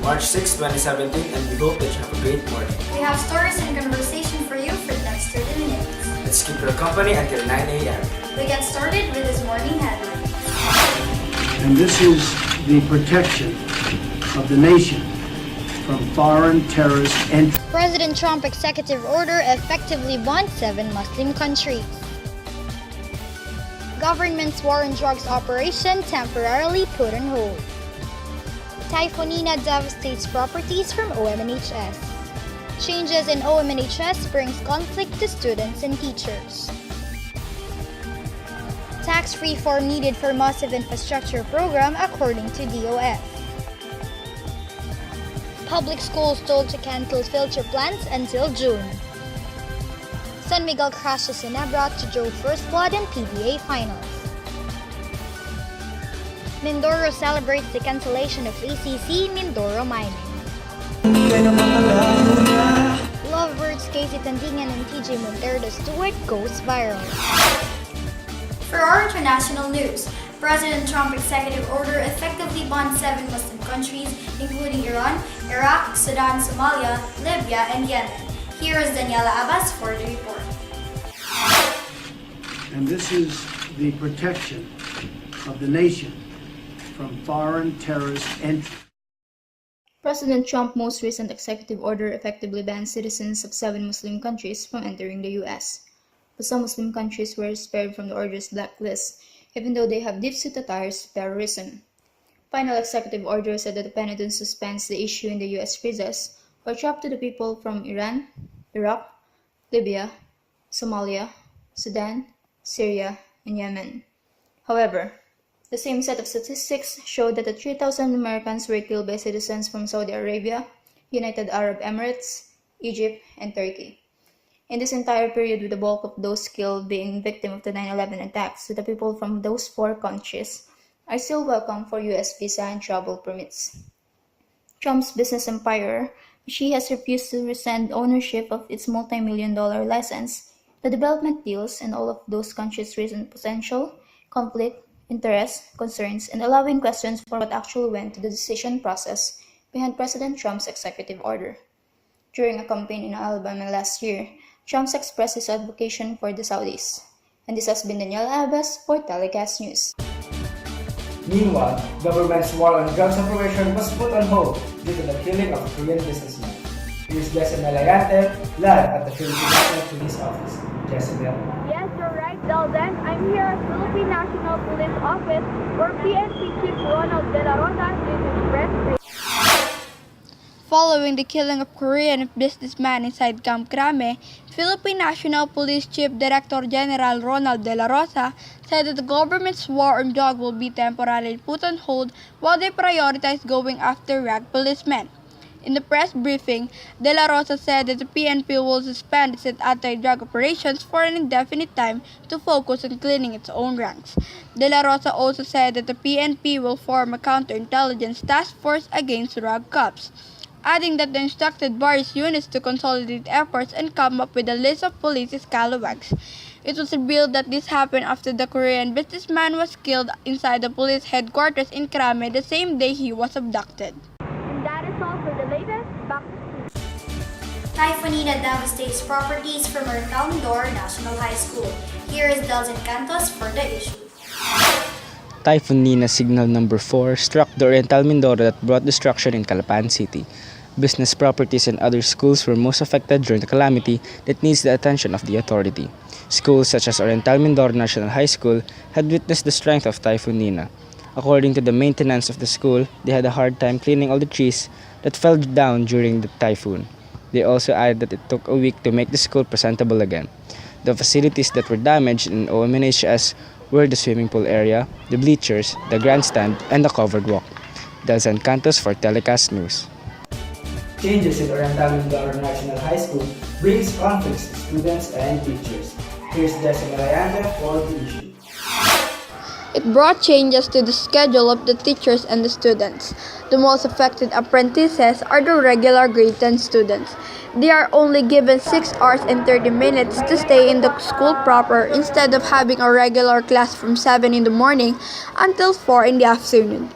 March 6, 2017, and we hope that you have a great morning. We have stories and conversation for you for the next 30 minutes. Let's keep your company until 9 a.m. We get started with this morning headline. And this is the protection of the nation from foreign terrorist entry. President Trump executive order effectively bans 7 Muslim countries. Government's war on drugs operation temporarily put on hold. Typhoon Nina devastates properties from OMNHS. Changes in OMNHS brings conflict to students and teachers. Tax reform needed for massive infrastructure program according to DOF. Public schools told to cancel filter plants until June. San Miguel crashes in Abra to draw first blood in PBA finals. Mindoro celebrates the cancellation of ACC Mindoro Mining. Lovebirds Casey Tandingan and TJ Montero Stewart goes viral. For our international news, President Trump executive order effectively bans 7 Muslim countries, including Iran, Iraq, Sudan, Somalia, Libya, and Yemen. Here is Daniella for the report. And this is the protection of the nation from foreign terrorist entry. President Trump's most recent executive order effectively bans citizens of 7 Muslim countries from entering the U.S. But some Muslim countries were spared from the order's blacklist, even though they have deep-seated ties to terrorism. Final executive order said that the Pentagon suspends the issue in the U.S. visas or trapped to the people from Iran, Iraq, Libya, Somalia, Sudan, Syria, and Yemen. However, the same set of statistics showed that 3,000 Americans were killed by citizens from Saudi Arabia, United Arab Emirates, Egypt, and Turkey. In this entire period, with the bulk of those killed being victims of the 9/11 attacks, the people from those 4 countries are still welcome for U.S. visa and travel permits. Trump's business empire, which he has refused to rescind ownership of its multi-million-dollar license, the development deals, and all of those countries raising potential, conflict, interest, concerns, and allowing questions for what actually went to the decision process behind President Trump's executive order. During a campaign in Alabama last year, Trump expressed his advocacy for the Saudis. And this has been Daniella for Telecast News. Meanwhile, government's war on drugs operation was put on hold due to the killing of a Korean businessman. Here's Jezymiel Layante live at the Philippine National Police Office. Jezymiel. Yes, you're right, Delzenth. I'm here at Philippine National Police Office where PNP Chief Ronald De La Rosa is his press briefing. Following the killing of Korean businessman inside Camp Crame, Philippine National Police Chief Director General Ronald De La Rosa said that the government's war on drugs will be temporarily put on hold while they prioritize going after rag policemen. In the press briefing, De La Rosa said that the PNP will suspend its anti-drug operations for an indefinite time to focus on cleaning its own ranks. De La Rosa also said that the PNP will form a counterintelligence task force against drug cops, adding that they instructed various units to consolidate efforts and come up with a list of police scalawags. It was revealed that this happened after the Korean businessman was killed inside the police headquarters in Crame the same day he was abducted. And that is all for the latest. Back to you. Typhoon Nina devastates properties from Mindoro National High School. Here is Delzenth Cantos for the issue. Typhoon Nina Signal Number 4 struck the Oriental Mindoro that brought destruction in Calapan City. Business properties and other schools were most affected during the calamity that needs the attention of the authority. Schools such as Oriental Mindoro National High School had witnessed the strength of Typhoon Nina. According to the maintenance of the school, they had a hard time cleaning all the trees that fell down during the typhoon. They also added that it took a week to make the school presentable again. The facilities that were damaged in OMNHS were the swimming pool area, the bleachers, the grandstand, and the covered walk. Delzenth Cantos for Telecast News. Changes in Oriental Mindoro National High School brings conflicts to students and teachers. Here's Jezymiel for the issue. It brought changes to the schedule of the teachers and the students. The most affected apprentices are the regular grade 10 students. They are only given 6 hours and 30 minutes to stay in the school proper instead of having a regular class from 7 in the morning until 4 in the afternoon.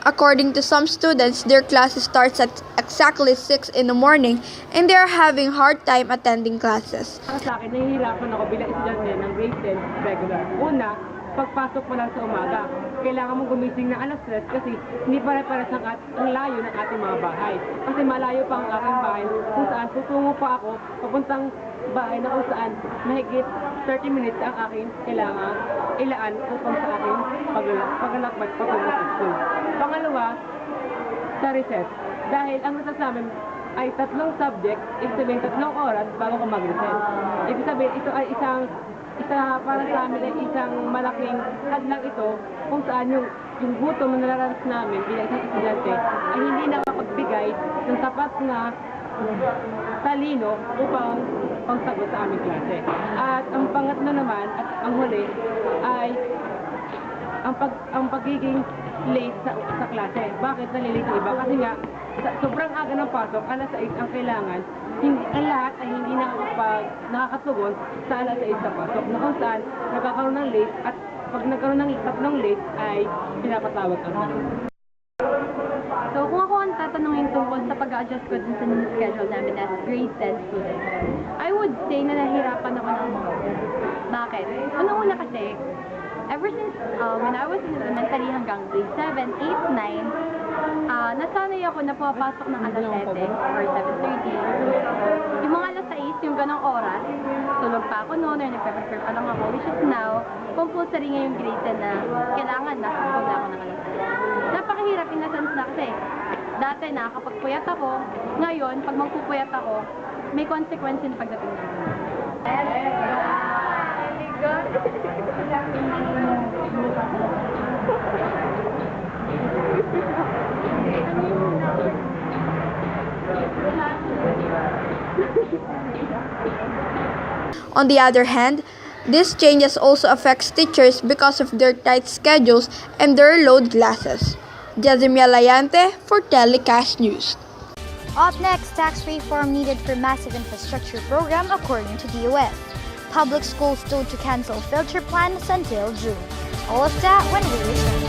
According to some students, their class starts at exactly 6 in the morning and they are having hard time attending classes. Para sa akin, nahihirapan ako bilang estudyante ng grade 10 regular. Una, pagpasok mo lang sa umaga, kailangan mong gumising na alas 3 kasi hindi pare-pares ang layo ng ating mga bahay. Kasi malayo pa ang aking bahay kung saan tutungo pa ako papuntang bahay na kung saan mahigit 30 minutes ang aking kailangan ilaan upang sa aking paglalakbay patungo sa school. Pangalawa, sa reset. Dahil ang reset namin ay 3 subject, ibig sabihin 3 oras bago ko mag-reset. Ibig sabihin, ito ay para sa amin ay isang malaking hadlang ito kung saan yung gutom na nararanas namin bilang isang estudyante ay hindi nakapagbigay ng tapat na talino upang pangsagot sa aming klase. At ang pangatlo naman at ang huli ay ang pagiging late sa klase. Bakit nalilate ang iba? Kasi nga, sobrang aga ng pasok, alas 6 ang kailangan, ang lahat ay hindi nakakatugon sa alas 6 sa pasok. Na kung saan, nagkakaroon ng late at pag nagkaroon ng 3 late ay pinapatawag ang mga. So, kung ako ang tatanungin tungkol sa pag-adjust ko dun sa new schedule namin as grade 10 student, I would say na nahirapan ako ng bakit? Una-una kasi, ever since when I was in elementary hanggang grade 7, 8, 9, nasanay ako na pumapasok ng alas 7 or 7:30. Yung mga alas 6, yung ganong oras, tulog pa ako noon or nagpe-prepare pa lang ako, which is now, compulsory ngayong grade 10 na kailangan nasa school na ako ng alas 6. Napakahirap in the sense na kasi, dati nakakapagpuyat ako, ngayon, pag magpupuyat ako, may consequence yung pagdating na. On the other hand, these changes also affects teachers because of their tight schedules and their load classes. Jezymiel Layante for Telecast News. Up next, tax reform needed for massive infrastructure program according to the U.S. Public schools told to cancel filter plans until June. All of that when we return.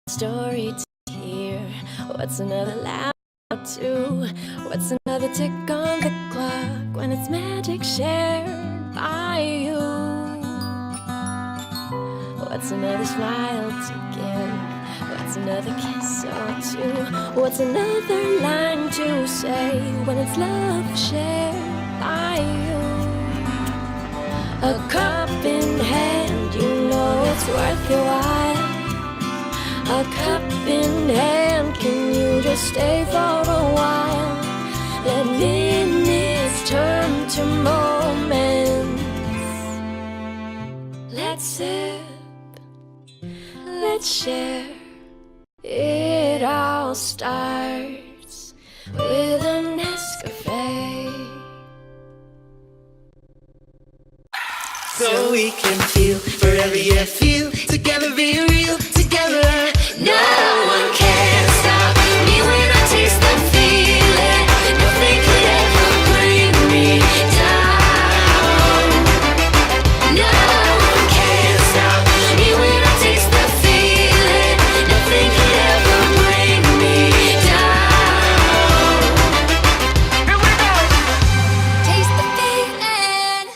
Story to hear. What's another lap or two? What's another tick on the clock when it's magic shared by you? What's another smile to give? What's another kiss or two? What's another line to say when it's love shared by you? A cup in hand, you know it's worth your while. A cup in hand, can you just stay for a while? Let minutes turn to moments. Let's sip, let's share. It all starts with a Nescafe. So we can feel forever, yeah, feel together, be real together. No one can stop me when I taste the feeling. Nothing could ever bring me down. No one can stop me when I taste the feeling. Nothing could ever bring me down. Here we go. Taste the feeling.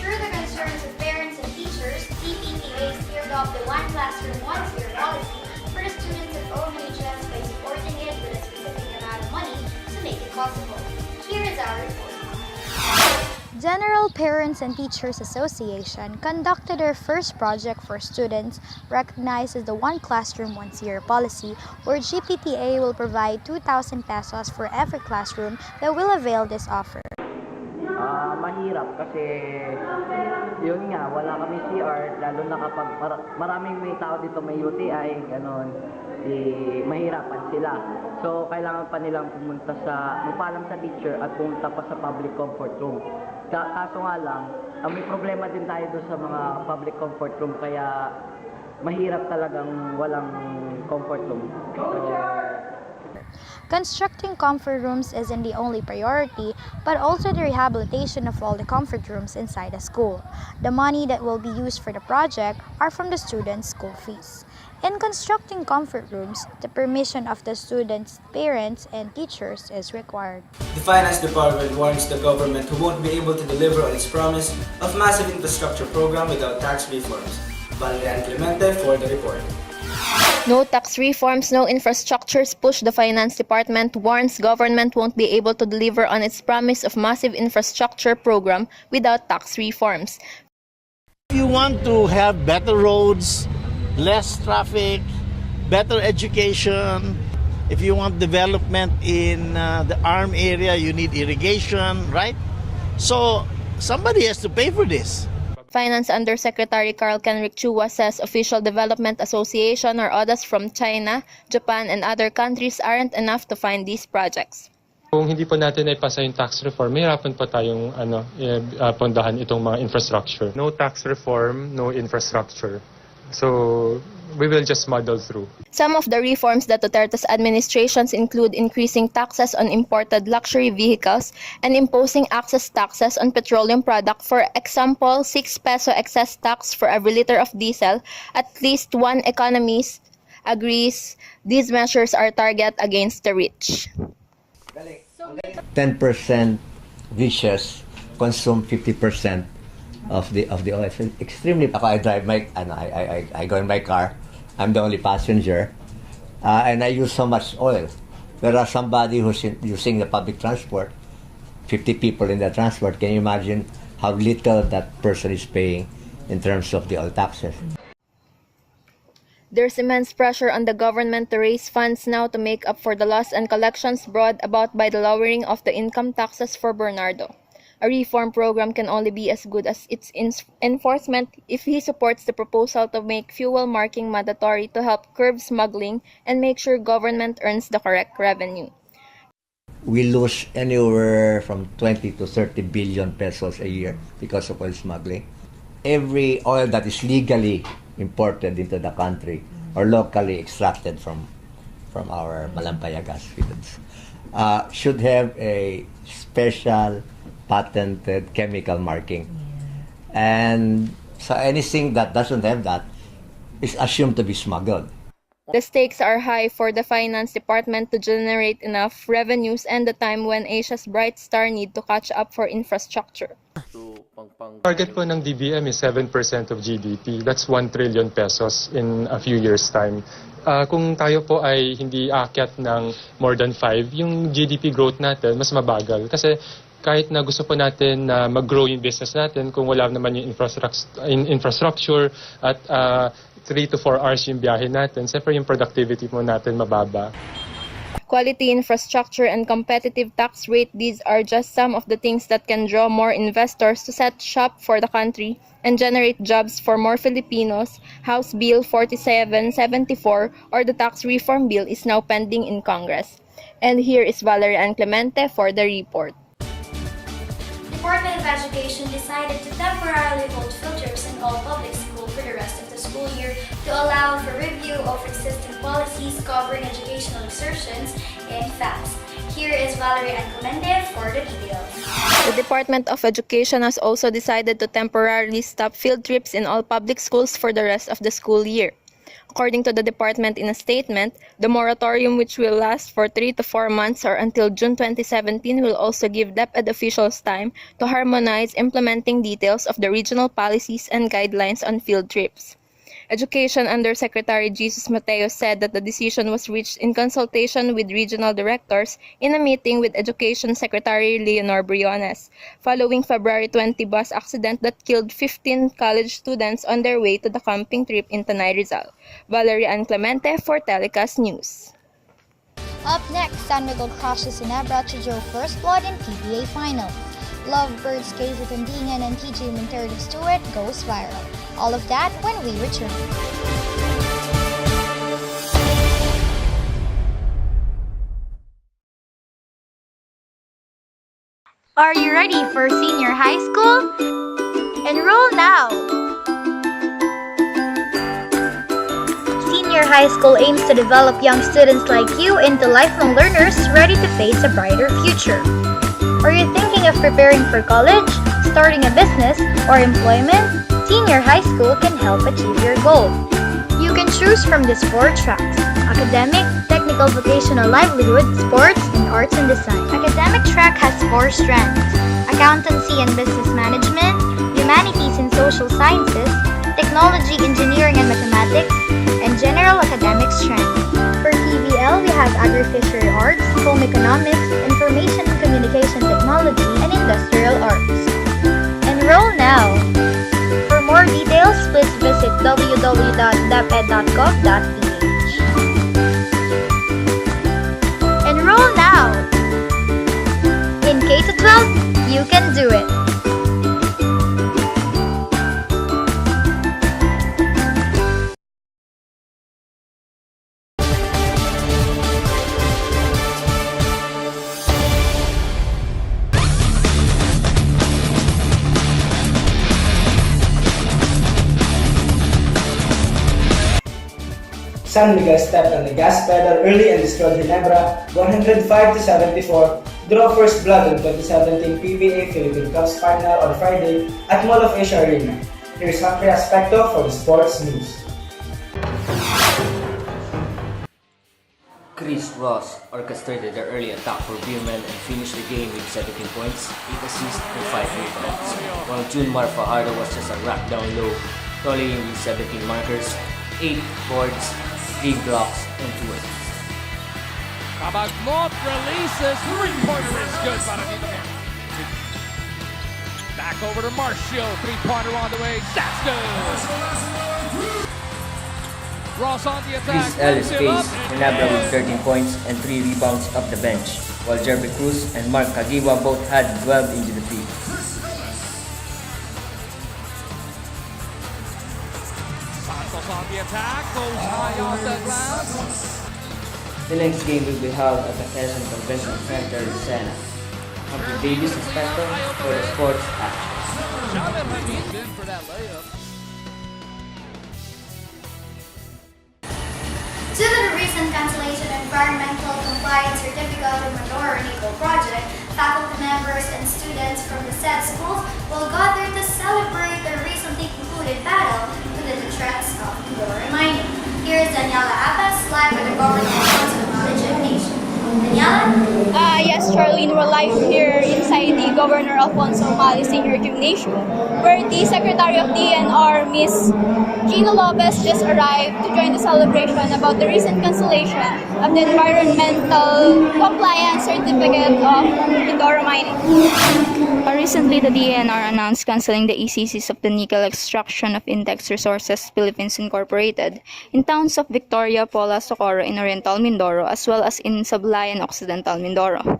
Sure the concerns of parents and teachers, CPPA steered off the one classroom, one sphere policy for the students of OMHS by supporting it with a specific amount of money to make it possible. Here is our report. General Parents and Teachers Association conducted their first project for students recognized as the One Classroom, One Sphere policy, where GPPA will provide 2,000 pesos for every classroom that will avail this offer. Mahirap kasi Yun nga, wala kami CR, lalo na kapag maraming may tao dito may UTI, gano'n, mahirapan sila. So, kailangan pa nilang magpaalam sa teacher at pumunta pa sa public comfort room. Kaso nga lang, may problema din tayo doon sa mga public comfort room, kaya mahirap talagang walang comfort room. Constructing comfort rooms isn't the only priority, but also the rehabilitation of all the comfort rooms inside a school. The money that will be used for the project are from the students' school fees. In constructing comfort rooms, the permission of the students' parents and teachers is required. The Finance Department warns the government who won't be able to deliver on its promise of massive infrastructure program without tax reforms. Valeria and Clemente for the report. No tax reforms, no infrastructures push. The Finance Department warns government won't be able to deliver on its promise of massive infrastructure program without tax reforms. If you want to have better roads, less traffic, better education, if you want development in the arm area, you need irrigation, right? So somebody has to pay for this. Finance Undersecretary Carl Kenrick Chua says official development association or others from China, Japan, and other countries aren't enough to fund these projects. Kung hindi po natin ipasa yung tax reform, mahirapan po tayong pondahan itong mga infrastructure. No tax reform, no infrastructure. So we will just muddle through. Some of the reforms that Duterte's administrations include increasing taxes on imported luxury vehicles and imposing excess taxes on petroleum product. For example, 6 peso excess tax for every liter of diesel. At least one economist agrees these measures are targeted against the rich. 10% vicious consume 50% of the oil. It's extremely. I drive I go in my car. I'm the only passenger, and I use so much oil. Whereas somebody who's using the public transport, 50 people in the transport, can you imagine how little that person is paying in terms of the oil taxes? There's immense pressure on the government to raise funds now to make up for the loss and collections brought about by the lowering of the income taxes for Bernardo. A reform program can only be as good as its enforcement if he supports the proposal to make fuel marking mandatory to help curb smuggling and make sure government earns the correct revenue. We lose anywhere from 20 to 30 billion pesos a year because of oil smuggling. Every oil that is legally imported into the country or locally extracted from our Malampaya gas fields should have a special patented chemical marking. And so anything that doesn't have that is assumed to be smuggled. The stakes are high for the Finance Department to generate enough revenues and the time when Asia's bright star need to catch up for infrastructure. Target po ng DBM is 7% of GDP. That's 1 trillion pesos in a few years' time. Kung tayo po ay hindi aakyat ng more than 5, yung GDP growth natin mas mabagal. Kasi kahit na gusto po natin na mag-grow yung business natin, kung wala naman yung infrastructure at 3 to 4 hours yung biyahe natin, siyempre yung productivity mo natin mababa. Quality infrastructure and competitive tax rate, these are just some of the things that can draw more investors to set shop for the country and generate jobs for more Filipinos. House Bill 4774 or the tax reform bill is now pending in Congress. And here is Valeria and Clemente for the report. Department of Education decided to temporarily hold filters in all public schools for the rest of the school year to allow for review of existing policies covering educational exertions and FAFSA. Here is Valeria and Clemente for the details. The Department of Education has also decided to temporarily stop field trips in all public schools for the rest of the school year. According to the department in a statement, the moratorium, which will last for 3 to 4 months or until June 2017, will also give DepEd officials time to harmonize implementing details of the regional policies and guidelines on field trips. Education Undersecretary Jesus Mateo said that the decision was reached in consultation with regional directors in a meeting with Education Secretary Leonor Briones, following February 20 bus accident that killed 15 college students on their way to the camping trip in Tanay Rizal. Valeria and Clemente for Telecast News. Up next, San Miguel crushes Ginebra to draw first blood in PBA final. Lovebirds Casey Tandingan and TJ Montero's duet goes viral. All of that when we return. Are you ready for senior high school? Enroll now! Senior high school aims to develop young students like you into lifelong learners ready to face a brighter future. Are you thinking of preparing for college, starting a business, or employment? Senior high school can help achieve your goal. You can choose from these 4 tracks: academic, technical, vocational, livelihood, sports, and arts and design. Academic track has 4 strands: accountancy and business management, humanities and social sciences, technology, engineering and mathematics, and general academic strand. For TVL, we have agricultural arts, home economics, information and communication technology, and industrial arts. Enroll now! For more details, please visit www.deped.gov.ph. Enroll now! In K-12, you can do it! San Miguel stepped on the gas pedal early and destroyed Ginebra 105-74, draw first blood in 2017 PBA Philippine Cups final on Friday at Mall of Asia Arena. Here's Humphrey Aspecto for the sports news. Chris Ross orchestrated the early attack for Beerman and finished the game with 17 points, 8 assists, and 5 rebounds, while Junmar Fajardo was just a rack down low, totaling with 17 markers, 8 boards, 3 blocks, and 2 assists. Kabagmot releases, three-pointer is good para dito. Back over to Marshall, three-pointer on the way, that's good! Ross on the attack. Chris Ellis faced Ginebra with 13 points and 3 rebounds off the bench, while Jerby Cruz and Mark Kagiwa both had 12 into the field. Santos on the attack, goes high off the glass. The next game will be held at the Quezon Convention Center in Sena. Humphrey Davis Aspecto for the sports action. Charlene in for that layup. Due to the recent cancellation of environmental compliance certificate of Nicole project, faculty members and students from the said schools will gather to celebrate the recently concluded battle to the threats of Mandora mining. Here is Daniella Abbas, live with the Governor of Council of Knowledge and Nation. Daniella? Yes, Charlene, we're live here inside the Governor Alfonso Mali Senior Gymnasium, where the Secretary of DNR, Ms. Gina Lopez, just arrived to join the celebration about the recent cancellation of the environmental compliance certificate of Mandora mining. Recently, the DNR announced canceling the ECCs of the nickel extraction of Index Resources Philippines Incorporated in towns of Victoria, Pola, Socorro, in Oriental Mindoro, as well as in Sablay and Occidental Mindoro.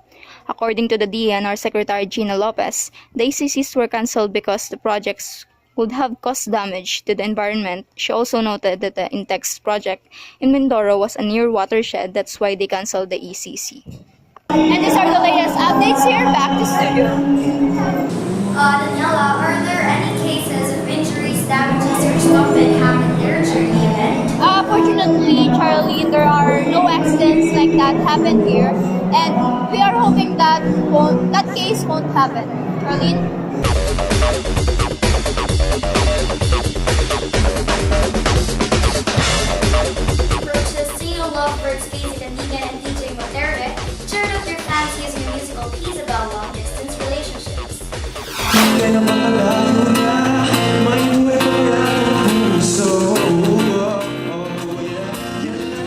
According to the DNR Secretary Gina Lopez, the ECCs were cancelled because the projects would have caused damage to the environment. She also noted that the Intex project in Mindoro was a near watershed, that's why they canceled the ECC. And these are the latest updates here. Back to studio. Daniela, are there any cases of injuries, damages, or stuff that happened there during the event? Fortunately, Charlene, there are no accidents like that happened here, and we are hoping that that case won't happen. Charlene? Approaches Tino Lovebirds, Casey Tandingan, and DJ Montero cheered up their fans using a musical piece about long-distance relationships.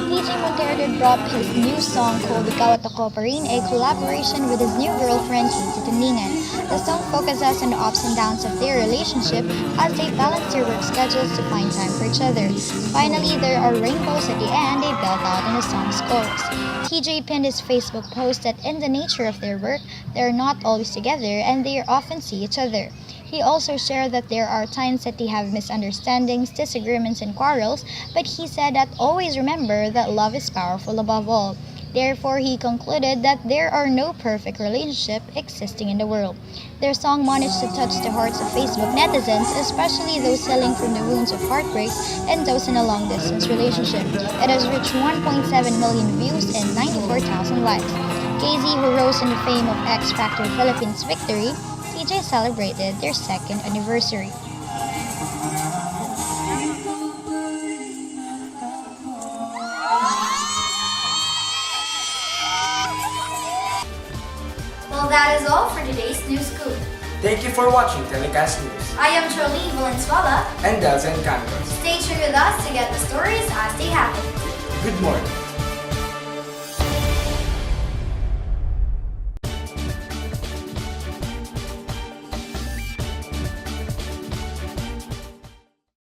DJ Montero dropped his new song called Ikaw at Ako Pa Rin, a collaboration with his new girlfriend, Casey Tandingan. The song focuses on the ups and downs of their relationship as they balance their work schedules to find time for each other. Finally, there are rainbows at the end they belt out in the song's chorus. TJ pinned his Facebook post that in the nature of their work, they are not always together and they often see each other. He also shared that there are times that they have misunderstandings, disagreements, and quarrels, but he said that always remember that love is powerful above all. Therefore, he concluded that there are no perfect relationships existing in the world. Their song managed to touch the hearts of Facebook netizens, especially those healing from the wounds of heartbreak and those in a long-distance relationship. It has reached 1.7 million views and 94,000 likes. Casey, who rose in the fame of X Factor Philippines' victory, TJ celebrated their second anniversary. Well, that is all for today's News Scoop. Thank you for watching Telecast News. I am Charlene Valenzuela. And Delzenth Cantos. Stay tuned with us to get the stories as they happen. Good morning.